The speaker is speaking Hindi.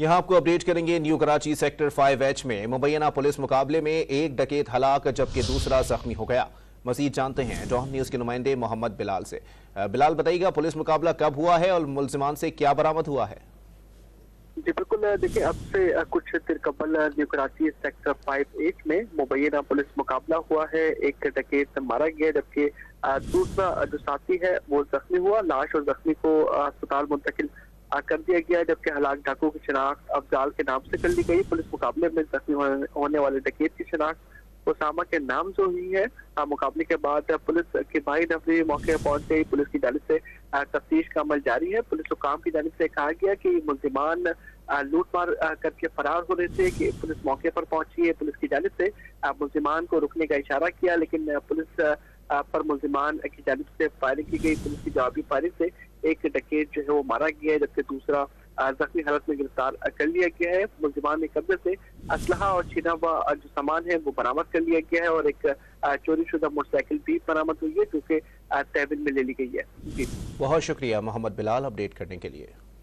यहाँ आपको अपडेट करेंगे। न्यू कराची सेक्टर 5H में मुबैना पुलिस मुकाबले में एक डकैत हलाक जबकि दूसरा जख्मी हो गया। मजीद जानते हैं डॉन न्यूज़ के नुमाइंदे मोहम्मद बिलाल से। बिलाल, बताइएगा पुलिस मुकाबला कब हुआ है और मुल्जिमान से क्या बरामद हुआ है? जी बिल्कुल, देखिए अब से कुछ देर कबल न्यू कराची सेक्टर 5H में मुबैना पुलिस मुकाबला हुआ है। एक डकैत मारा गया जबकि दूसरा जो साथी है वो जख्मी हुआ। लाश और जख्मी को अस्पताल मुंतकिल कर दिया गया जबकि हलाक डाकू की शनाख्त अफजाल के नाम से कर ली गई। पुलिस मुकाबले में जख्मी होने वाले डकैत की शनाख्त उसामा के नाम जो हुई है। मुकाबले के बाद पुलिस के भाई नफरी मौके पर पहुंच गई। पुलिस की जानिब से तफ्तीश का अमल जारी है। पुलिस हुकाम की जानिब से कहा गया कि मुल्जिमान लूटमार करके फरार हो रहे थे कि पुलिस मौके पर पहुंची है। पुलिस की जानिब से मुल्जिमान को रुकने का इशारा किया लेकिन पुलिस पर मुल्जिमान की जानिब से फायरिंग की गई। पुलिस की जवाबी फायरिंग से एक डकैत जो है वो मारा गया है जबकि दूसरा जख्मी हालत में गिरफ्तार कर लिया गया है। मुल्जिमान ने कब्जे से असलहा और छीना हुआ जो सामान है वो बरामद कर लिया गया है और एक चोरी शुदा मोटरसाइकिल भी बरामद हुई है जो कि तहवील में ले ली गई है। जी बहुत शुक्रिया मोहम्मद बिलाल अपडेट करने के लिए।